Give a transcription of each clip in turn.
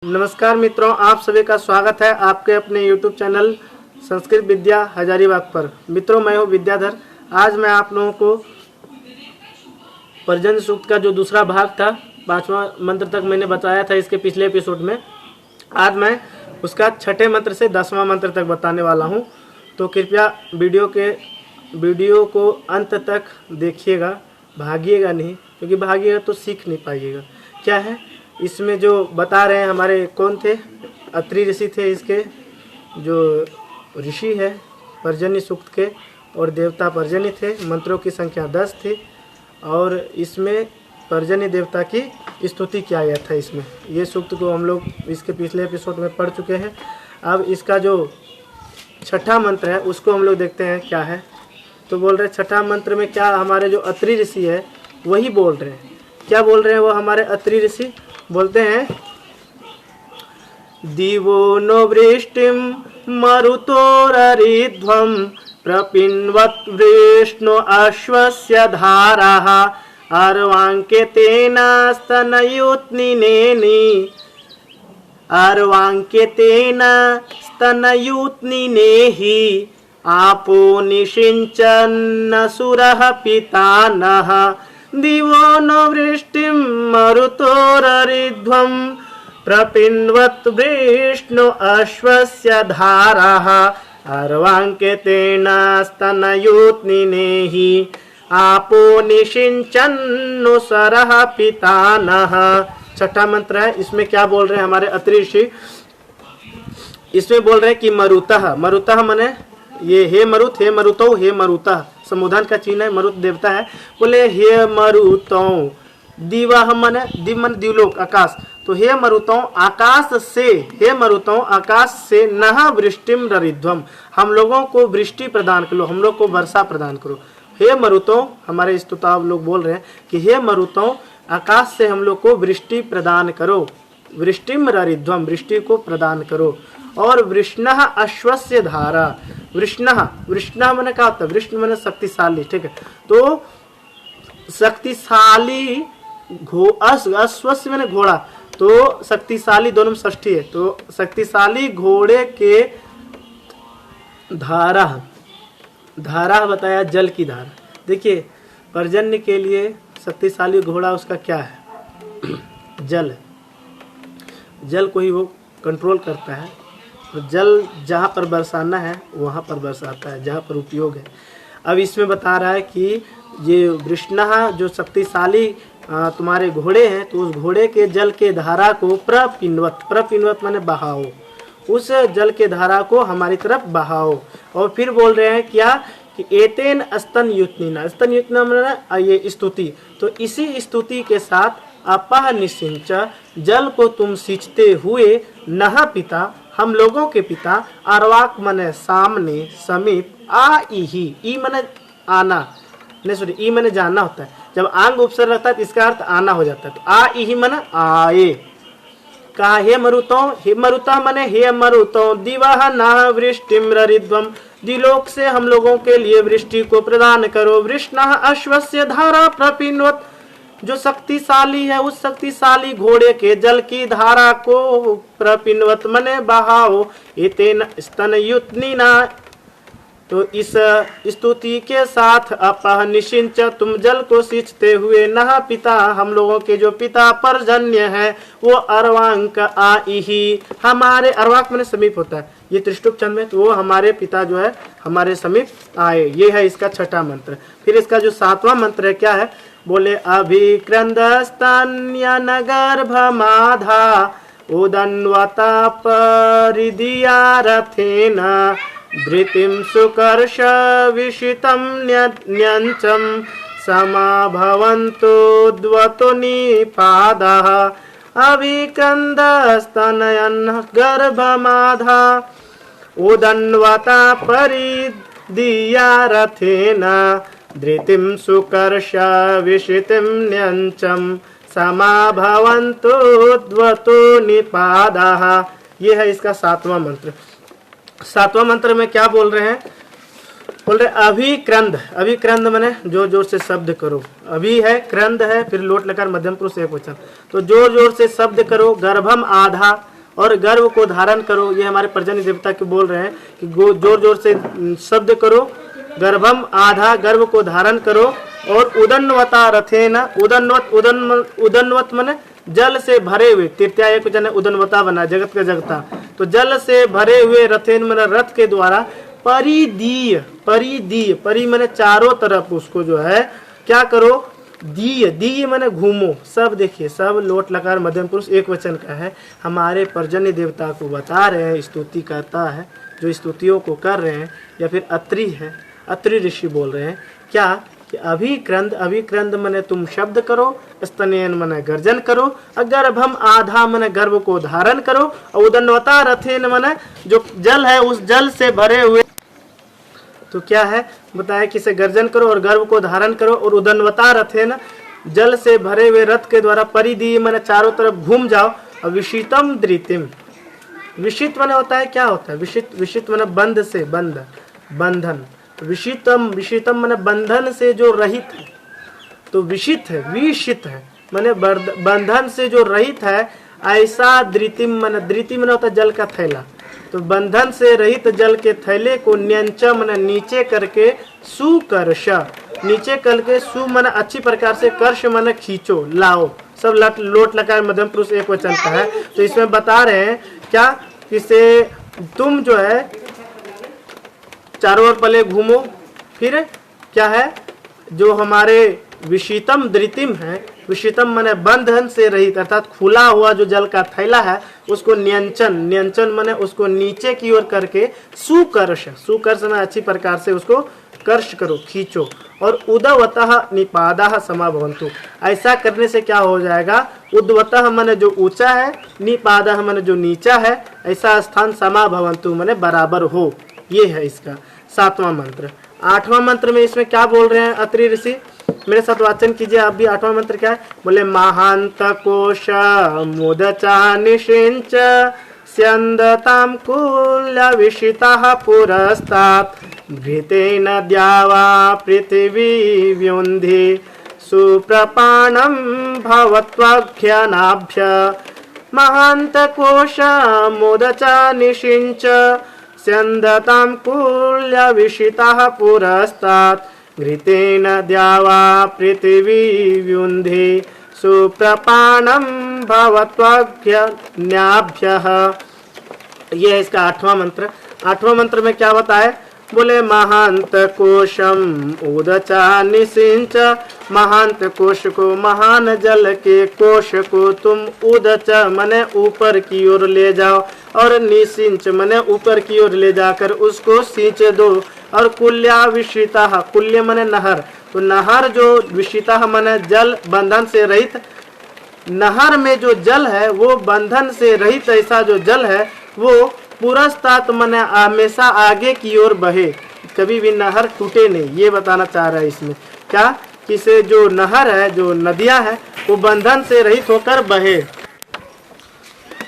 नमस्कार मित्रों, आप सभी का स्वागत है आपके अपने YouTube चैनल संस्कृत विद्या हजारीबाग पर। मित्रों, मैं हूँ विद्याधर। आज मैं आप लोगों को पर्जन्य सूक्त का जो दूसरा भाग था, 5वां मंत्र तक मैंने बताया था इसके पिछले एपिसोड में। आज मैं उसका 6ठे मंत्र से 10वां मंत्र तक बताने वाला हूँ। तो कृपया वीडियो को अंत तक देखिएगा, भागिएगा नहीं, क्योंकि भागिएगा तो सीख नहीं पाइएगा। क्या है इसमें जो बता रहे हैं, हमारे कौन थे, अत्रि ऋषि थे, इसके जो ऋषि है पर्जन्य सूक्त के, और देवता पर्जन्य थे। मंत्रों की संख्या 10 थी और इसमें पर्जन्य देवता की स्तुति किया गया था। इसमें ये सूक्त को हम लोग इसके पिछले एपिसोड में पढ़ चुके हैं। अब इसका जो 6ठा मंत्र है उसको हम लोग देखते हैं क्या है। तो बोल रहे 6ठा मंत्र में क्या, हमारे जो अत्रि ऋषि है वही बोल रहे हैं। क्या बोल रहे हैं वो हमारे अत्रि ऋषि? बोलते हैं, दिवो नो वृष्टिम मरुतोररिध्वं प्रपिन्वत् वृष्णो अश्वस्य धाराः अर्वाङ्केतेन स्तनयूत्निनेहि आपो निषिञ्चन्नसुरः पितानः दिवो नो वृष्टिं मरुतोररिध्वं प्रपिन्वत् वृष्णो अश्वस्य धाराः अर्वाङ्केतेन स्तनयूत्निनेहि आपो निषिञ्चन्नुसरः पितानः। 6ठा मंत्र है। इसमें क्या बोल रहे हैं हमारे अत्रि ऋषि? इसमें बोल रहे हैं कि मरुतः, मरुतः मने ये हे मरुत, हे मरुतौ, हे मरुतः संबोधन का चिन्ह है, मरुत देवता है। बोले हे मरुतौ, दिवह मन, दिव मन दिवलोक, आकाश। तो हे मरुतौ, आकाश से, हे मरुतौ, आकाश से नह वृष्टिम ररिध्वम, हम लोगों को वृष्टि प्रदान करो, हम लोग को वर्षा प्रदान करो। हे मरुतौ, हमारे स्तुता लोग बोल रहे हैं कि हे मरुतौ, आकाश से हम लोग को वृष्टि प्रदान करो, वृष्टिम ररिध्वम, वृष्टि को प्रदान करो। और वृष्णः अश्वस्य धारा, वृष्णः, वृष्णः मैंने क्या होता है? वृष्ण मैंने शक्तिशाली, ठीक है। तो शक्तिशाली अश्वस्य मैंने घोड़ा, तो शक्तिशाली दोनों में षष्ठी है, तो शक्तिशाली घोड़े के धारा, धारा बताया जल की धारा। देखिए पर्जन्य के लिए शक्तिशाली घोड़ा उसका क्या है? जल है। जल को ही वो कंट्रोल करता है। तो जल जहाँ पर बरसाना है वहाँ पर बरसाता है, जहाँ पर उपयोग है। अब इसमें बता रहा है कि ये वृष्णः जो शक्तिशाली तुम्हारे घोड़े हैं, तो उस घोड़े के जल के धारा को प्रपिन्वत, प्रपिन्वत माने बहाओ, उस जल के धारा को हमारी तरफ बहाओ। और फिर बोल रहे हैं क्या कि एतेन स्तन युत्निना, स्तन युत्निना माने ये स्तुति, तो इसी स्तुति के साथ अपह निसिंच, जल को तुम सींचते हुए, नह पिता, हम लोगों के पिता, अर्वाक मने सामने, समीप, आ इही, ई मने आना, नहीं सॉरी, ई मने जाना होता है। जब आंग उपसर्ग रहता है तो इसका अर्थ आना हो जाता है। तो आ इही मने आए। कहा हे मरुतौ, हे मरुतः मने हे मरुतौ, दिवह नः वृष्टिम ररिध्वम, दिलोक से हम लोगों के लिए वृष्टि को प्रदान करो। वृष्णः अश्वस्य धारा प्रपिन्वत, जो शक्तिशाली है उस शक्तिशाली घोड़े के जल की धारा को प्रपिन्वत मने बहाओ। एतेन स्तनयुत्निना, तो इस स्तुति के साथ अपह निषिंच, तुम जल को सींचते हुए, नह पिता, हम लोगों के जो पिता पर्जन्य है, वो अर्वांक आइहि, हमारे, अर्वाक मैंने समीप होता है ये त्रिष्टुप छंद में, तो वो हमारे पिता जो है हमारे समीप आए। ये है इसका 6ठा मंत्र। फिर इसका जो 7वां मंत्र है क्या है? बोले अभिक्रंदस्तन्यनगर्भमाधा उदन्वता परिदिया रथेन धृतिं सुकर्ष विषितं न्यंचं समाभवन्तु द्वतो निपादः। अभिक्रंदस्तनयनगर्भमाधा उदन्वता परिदिया रथेन धृतिं सुकर्ष विषितं न्यंचं समाभवन्तु द्वतो निपादः। ये है इसका 7वां मंत्र। 7वां मंत्र में क्या बोल रहे हैं? बोल रहे अभिक्रंद, अभिक्रंद माने जोर जोर से शब्द करो। अभी है, क्रंद है, फिर लोट लकार मध्यम पुरुष एक वचन, तो जोर जोर से शब्द करो। गर्भम आधा, और गर्भ को धारण करो। ये हमारे पर्जन्य देवता के बोल रहे हैं कि जोर जोर से शब्द करो, गर्भम आधा, गर्भ को धारण करो। और उदन्वता रथेन, उदन्वत माने जल से भरे हुए, तृतीया एक जन उदन्वता बना, जगत का जगता, तो जल से भरे हुए रथेन माने रथ के द्वारा, परिदीय, परिदीय, परि माने चारों तरफ उसको जो है क्या करो, दीय, दीय माने घूमो। सब देखिए, सब लोट लकार मध्यम पुरुष एक वचन का है। हमारे पर्जन्य देवता को बता रहे हैं, स्तुति करता है, जो स्तुतियों को कर रहे हैं, या फिर अत्रि है, अत्रि ऋषि बोल रहे हैं क्या कि अभिक्रंद, अभिक्रंद मने तुम शब्द करो, स्तनयन मने गर्जन करो, गर्भम आधा मने गर्भ को धारण करो, और उदन्वता रथेन मने जो जल है उस जल से भरे हुए, तो क्या है बताया कि इसे गर्जन करो और गर्भ को धारण करो। और उदन्वता रथेन जल से भरे हुए रथ के द्वारा, परिदीय मने चारों तरफ घूम जाओ। और विशितम द्रितिम, विशित मने होता है क्या होता है, विशित, विशित मने बंध से, बंध, बंधन, विशितम, विशितम मने बंधन से जो रहित है, तो विशित है, विशित है मने बंधन से जो रहित है, ऐसा द्रितिम मने, द्रितिम मने होता है जल का थैला, तो बंधन से रहित जल के थैले को न्यंच मने नीचे करके, सुकर्ष नीचे करके, सु मने अच्छी प्रकार से, कर्ष मने खींचो, लाओ। सब लोट लकार मध्यम पुरुष एक वचन का है। तो इसमें बता रहे हैं क्या, किसे तुम जो है चारों ओर पले घूमो, फिर क्या है जो हमारे विशितम द्रितिम है, विशितम माने बंधन से रहित, अर्थात खुला हुआ जो जल का थैला है उसको न्यंचन, न्यंचन माने उसको नीचे की ओर करके, सुकर्ष, सुकर्ष में अच्छी प्रकार से उसको कर्ष करो, खींचो। और उदवतः निपादाः समाभवन्तु, ऐसा करने से क्या हो जाएगा, उद्वतः माने जो ऊंचा है, निपादाः माने जो नीचा है, ऐसा स्थान समाभवन्तु माने बराबर हो। ये है इसका 7वां मंत्र। 8वां मंत्र में इसमें क्या बोल रहे हैं अत्रि ऋषि, मेरे साथ वाचन कीजिए आप भी। 8वां मंत्र क्या है, बोले महांत कोश मुदचा निषिंच स्यंदताम कुल्य विशिताः पुरस्तात् घृतेन द्यावा पृथिवी व्युन्धि सुप्रपाणं भवत्वाख्यानाभ्य महांत कोश मुदचा निषिंच स्यंदतां कुल्य विशिताः पुरस्तात् घृतेन द्यावा पृथिवी व्युन्धि सुप्रपाणं भवत्वाख्यानाभ्यः। ये है इसका 8वां मंत्र। 8वां मंत्र में क्या बताए, बोले महांत कोशम उदचा निसिंच, महांत कोश को, महान जल के कोश को तुम उदच मने ऊपर की ओर ले जाओ, और निसिंच मने ऊपर की ओर ले जाकर उसको सींच दो। और कुल्या विशिता, कुल्य मने नहर, तो नहर जो विशिता मने जल बंधन से रहित, नहर में जो जल है वो बंधन से रहित, ऐसा जो जल है वो पुरस्तात मने हमेशा आगे की ओर बहे, कभी भी नहर टूटे नहीं। ये बताना चाह रहा है इसमें क्या, कि से जो नहर है, जो नदियां है, वो बंधन से रहित होकर बहे।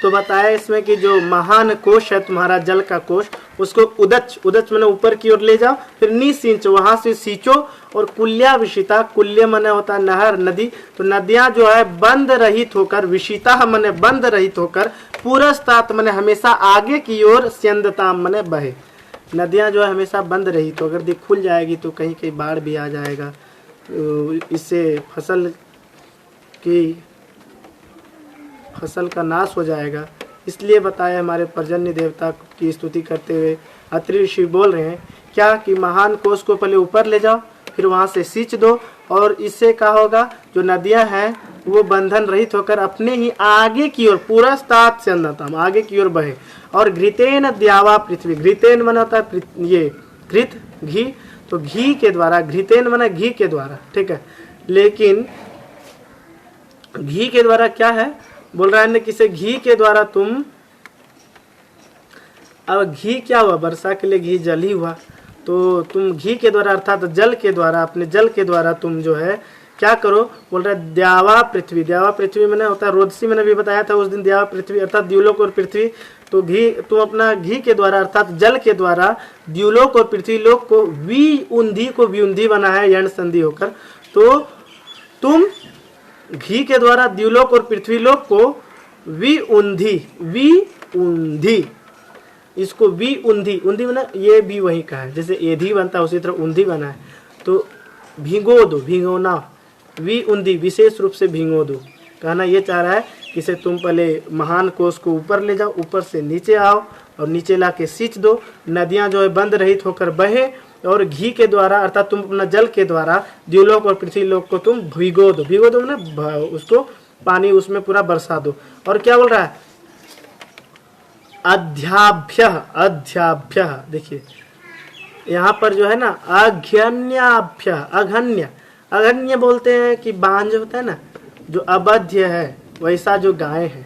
तो बताया इसमें कि जो महान कोश है तुम्हारा जल का कोश, उसको उदच, उदच मने ऊपर की ओर ले जाओ, फिर निसिंच वहां से सींचो। और कुल्या विशिता, कुल्य मने होता है नहर, नदी, तो नदियां जो है बंद रहित होकर, विशिता मने बंद रहित होकर, पुरस्तात मने हमेशा आगे की ओर, स्यंदताम मने बहे। नदियां जो है हमेशा बंद रही, तो अगर दी खुल जाएगी तो कहीं कहीं बाढ़ भी आ जाएगा, इससे फसल का नाश हो जाएगा। इसलिए बताया हमारे पर्जन्य देवता की स्तुति करते हुए अत्रि ऋषि बोल रहे हैं क्या, कि महान कोश को पहले ऊपर ले जाओ, फिर वहां से सींच दो, और इससे क्या होगा, जो नदियां हैं वो बंधन रहित होकर अपने ही आगे की ओर, पुरस्तात स्यंदताम आगे की ओर बहे। और घृतेन द्यावा पृथ्वी, घृतेन मन होता है ये घृत, घी, तो घी के द्वारा, घृतेन मन घी के द्वारा, ठीक है। लेकिन घी के द्वारा क्या है, बोल रहा है ना, किसे घी के द्वारा तुम, अब घी क्या हुआ, वर्षा के लिए घी जल ही हुआ, तो तुम घी के द्वारा अर्थात जल के द्वारा, अपने जल के द्वारा तुम जो है क्या करो, बोल रहा है द्यावा पृथ्वी, द्यावा पृथ्वी मैंने होता है रोदसी, मैंने भी बताया था उस दिन, द्यावा पृथ्वी अर्थात द्युलोक और पृथ्वी, तो घी तुम अपना घी के द्वारा अर्थात जल के द्वारा द्युलोक और पृथ्वी लोक को, वी उन्धी को व्युन्धी बना है यण संधि होकर, तो तुम घी के द्वारा द्युलोक और पृथ्वी लोक को वी ऊंधी, इसको वी ऊंधी, ऊंधी बना, ये भी वही का है, जैसे एधी बनता है उसी तरह ऊंधी बना है। तो भिगो दो, भिगोना, वी ऊंधी, विशेष रूप से भिगो दो। कहना ये चाह रहा है कि इसे तुम पहले महान कोष को ऊपर ले जाओ, ऊपर से नीचे आओ और नीचे ला के सींच दो, नदियां जो है बंद रहित होकर बहे और घी के द्वारा अर्थात तुम अपना जल के द्वारा द्युलोक और पृथ्वीलोक को तुम भिगो दो, भिगो दो ना, उसको पानी उसमें पूरा बरसा दो। और क्या बोल रहा है, अध्याभ्य, अध्याभ्य, देखिए यहाँ पर जो है ना अघन्याभ्य, अघन्य, अघन्य बोलते हैं कि बांझ होता है ना, जो अबध्य है वैसा जो गाय है,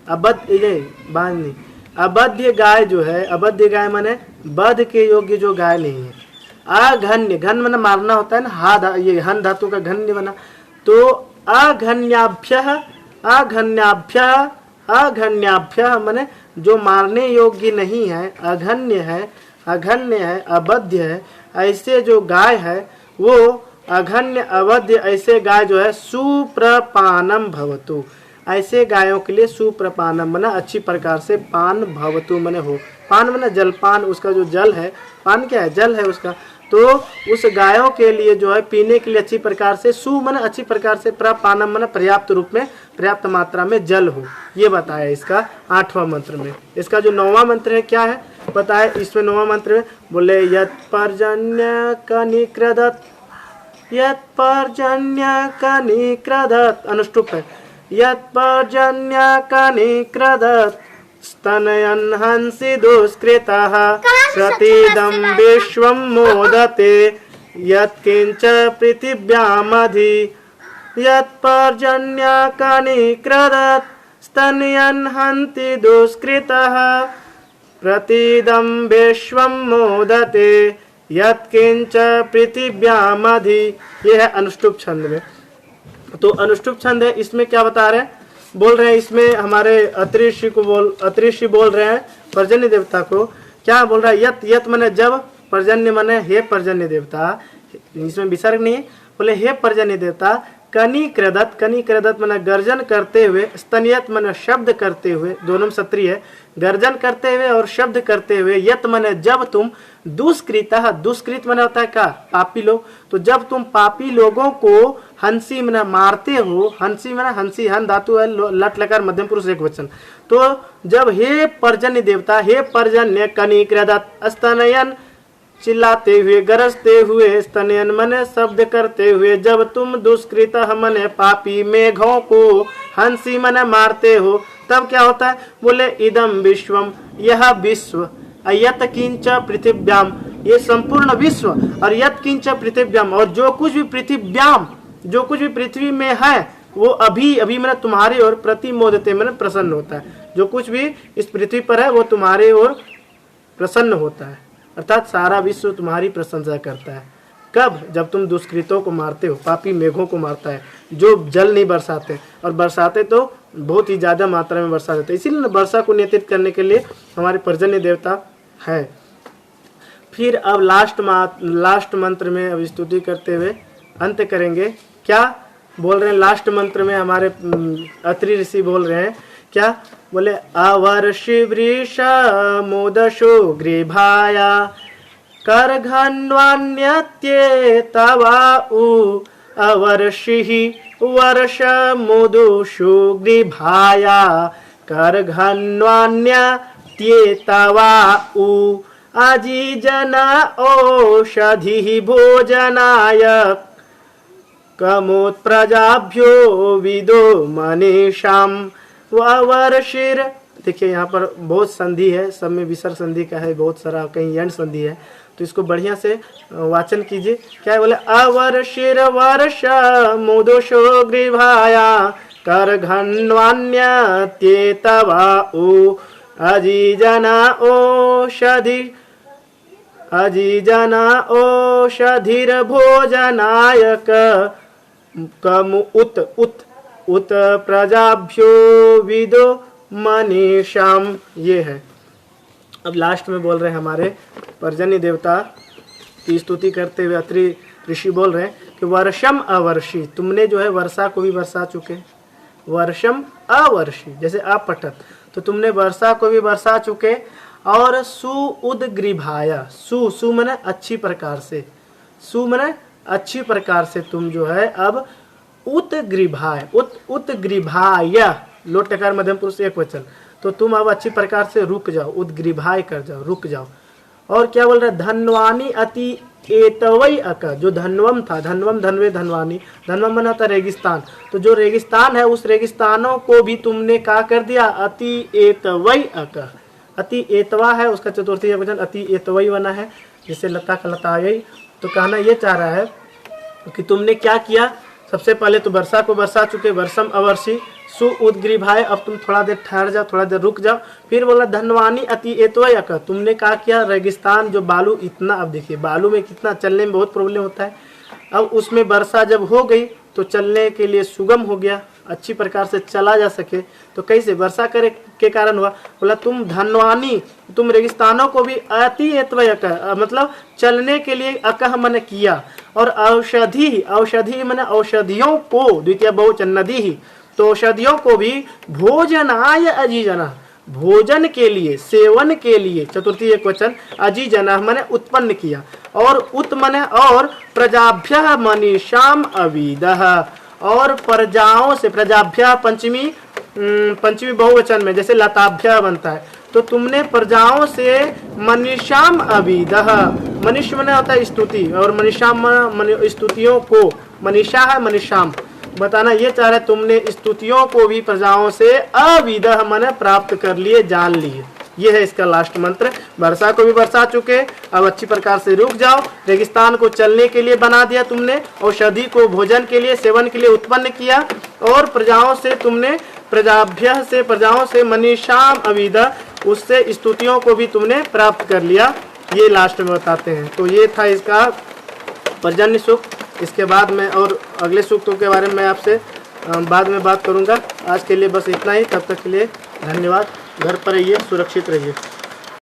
अबध्य बांझ नहीं, अबध्य गाय जो है, अबध्य गाय माने बध के योग्य जो गाय नहीं है। अघन्य, घन माने मारना होता है ना, ये हन धातु का घन्य बना, तो अघन्याभ्य, अघन्याभ्य, अघन्याभ्य माने जो मारने योग्य नहीं है, अघन्य है, अघन्य है, अबध्य है, ऐसे जो गाय है वो अघन्य अवध्य ऐसे गाय जो है सुप्रपानम भवतु, ऐसे गायों के लिए सुप्रपानम मना अच्छी प्रकार से पान भवतु मने हो, पान मना जलपान, उसका जो जल है, पान क्या है, जल है उसका, तो उस गायों के लिए जो है पीने के लिए अच्छी प्रकार से, सु मना अच्छी प्रकार से, प्रपानम मना पर्याप्त रूप में, पर्याप्त मात्रा में जल हो, ये बताया इसका 8वां मंत्र में। इसका जो 9वां मंत्र है क्या है बताए, इसमें 9वां मंत्र में बोले यत् पर्जन्य कनिक्रदत्, यत् पर्जन्य कनिक्रदत्, अनुष्टुप है, यत् पर्जन्य कनिक्रदत् स्तनयन् हंसि दुष्कृतः प्रतिदं विश्वं मोदते यत्किंच पृथिव्यामधि, यत् पर्जन्य कनिक्रदत् स्तनयन् हन्ति दुष्कृतः प्रतिदं विश्वं मोदते यत्किंच पृथिव्यामधि, ये है अनुष्टुप छंद में। तो अनुष्टुप छंद है, इसमें क्या बता रहे हैं, बोल रहे हैं इसमें हमारे अत्रि ऋषि बोल रहे हैं पर्जन्य देवता को, क्या बोल रहा है, यत, यत मने जब, पर्जन्य मने हे पर्जन्य देवता, इसमें विसर्ग नहीं है, बोले हे पर्जन्य देवता, कनिक्रदत्, कनिक्रदत् मने गर्जन करते हुए, स्तनियत मने शब्द करते हुए, दोनों में सत्री है, गर्जन करते हुए और शब्द करते हुए, यत मने जब तुम, दुष्कृतः, दुष्कृत मने होता है क्या, पापी लोग, तो जब तुम पापी लोगों को हंसी मने मारते हो, हंसी मने हंसी, हन धातु है, लट लकार मध्यम पुरुष एक वचन, तो जब हे पर्जन्य देवता, हे पर्जन्य कनिक्रदत् स्तनयन, चिल्लाते हुए, गरजते हुए, स्तनयन मने शब्द करते हुए, जब तुम दुष्कृतः मने पापी मेघों को हंसी मने मारते हो, तब क्या होता है, बोले इदम विश्वम, यह विश्व, यत किंच पृथिव्याम, ये संपूर्ण विश्व, और यत किंच पृथिव्याम, और जो कुछ भी पृथिव्याम, जो कुछ भी पृथ्वी में है वो अभी अभी मैंने तुम्हारी ओर प्रतिमोदते मैंने प्रसन्न होता है, जो कुछ भी इस पृथ्वी पर है वो तुम्हारे ओर प्रसन्न होता है, अर्थात सारा विश्व तुम्हारी प्रशंसा करता है। कब, जब तुम दुष्कृतों को मारते हो, पापी मेघों को मारता है, जो जल नहीं बरसाते, और बरसाते तो बहुत ही ज्यादा मात्रा में बरसा देते, इसीलिए वर्षा को नियंत्रित करने के लिए हमारे पर्जन्य देवता है। फिर अब लास्ट मंत्र में अब स्तुति करते हुए अंत करेंगे। क्या बोल रहे हैं लास्ट मंत्र में हमारे अत्रि ऋषि बोल रहे हैं, क्या बोले, अवर्षि वृष मोदशो गृभाया करघन्वान्यत्ये तवाउ, अवर्षि वर्ष मोदुषु गृभाया करघन्वान्यत्ये तवाउ, अजीजन औषधि भोजनाय कमोत्प्रजाभ्यो विदो मनीषाम वर्षिर। देखिए यहाँ पर बहुत संधि है, सब में विसर्ग संधि का है, बहुत सारा कहीं यंड संधि है, तो इसको बढ़िया से वाचन कीजिए। क्या है, बोले अवर्षिर वर्ष मोदोषो गृभाया करघन्वान्यत्ये तवाउ, अजीजना औषधिर्भोजनाय कम उत प्रजाभ्यो विदो मनीषाम, ये है। अब लास्ट में बोल रहे हैं हमारे पर्जन्य देवता की स्तुति करते हुए अत्रि ऋषि बोल रहे हैं कि वर्षम अवर्षि, तुमने जो है वर्षा को भी बरसा चुके, वर्षम अवर्षि, जैसे अपठत, तो तुमने वर्षा को भी बरसा चुके। और सुउद्ग्रीभाय, सु मने अच्छी प्रकार से, सु मने अच्छी प्रकार से तुम जो है अब उत्ग्रीभाय, उत्ग्रीभाय, लोट टकार मध्यम पुरुष एक वचन, तो तुम अब अच्छी प्रकार से रुक जाओ, उद्ग्रीभाय कर जाओ, रुक जाओ। और क्या बोल रहा है, धनवानी अति एतवई अक, जो धनवम था, धनवम धनवे धनवानी, धनवम बना था रेगिस्तान, तो जो रेगिस्तान है उस रेगिस्तानों को भी तुमने क्या कर दिया, अति एतवई अक, अति एतवा है उसका चतुर्थी वचन अति एतवई बना है, जिससे लता का लतायई। तो कहना ये चाह रहा है कि तुमने क्या किया, सबसे पहले तो वर्षा को बरसा चुके, वर्षम अवर्षि, सुउद्ग्रीभाय, अब तुम थोड़ा देर ठहर जाओ, थोड़ा देर रुक जाओ। फिर बोला धनवानी अति एतवय, तुमने क्या किया, रेगिस्तान जो बालू इतना, अब देखिए बालू में कितना चलने में बहुत प्रॉब्लम होता है, अब उसमें वर्षा जब हो गई तो चलने के लिए सुगम हो गया, अच्छी प्रकार से चला जा सके। तो कैसे, वर्षा करे के कारण हुआ, बोला तुम धनवानी, तुम रेगिस्तानों को भी अति एतवय, मतलब चलने के लिए अकह मन किया। और औषधि, औषधि मन औषधियों को, द्वितीय बहुवचन नदी ही, तो औषधियों को भी भोजनाय अजीजना, भोजन के लिए, सेवन के लिए, चतुर्थी एक वचन, अजीजना मने उत्पन्न किया। और उत मने और, प्रजाभ्य मनीषाम अविदः, और प्रजाओं से, प्रजाभ्य पंचमी बहुवचन में जैसे लताभ्य बनता है, तो तुमने प्रजाओं से मनीषाम अविदः, मनीष मने होता है स्तुति, और मनीषाम स्तुतियों को, मनीषा है मनीषाम, बताना ये चाह रहे तुमने स्तुतियों को भी प्रजाओं से अविदः मन प्राप्त कर लिए, जान लिए। ये है इसका लास्ट मंत्र। वर्षा को भी बरसा चुके, अब अच्छी प्रकार से रुक जाओ, रेगिस्तान को चलने के लिए बना दिया तुमने, औषधि को भोजन के लिए, सेवन के लिए उत्पन्न किया, और प्रजाओं से तुमने, प्रजाभ्य से, प्रजाओं से मनीषाम अविदः, उससे स्तुतियों को भी तुमने प्राप्त कर लिया। ये लास्ट में बताते हैं। तो ये था इसका पर्जन्य सूक्त। इसके बाद में और अगले सूक्तों के बारे में मैं आपसे बाद में बात करूंगा। आज के लिए बस इतना ही, तब तक के लिए धन्यवाद। घर पर रहिए, सुरक्षित रहिए।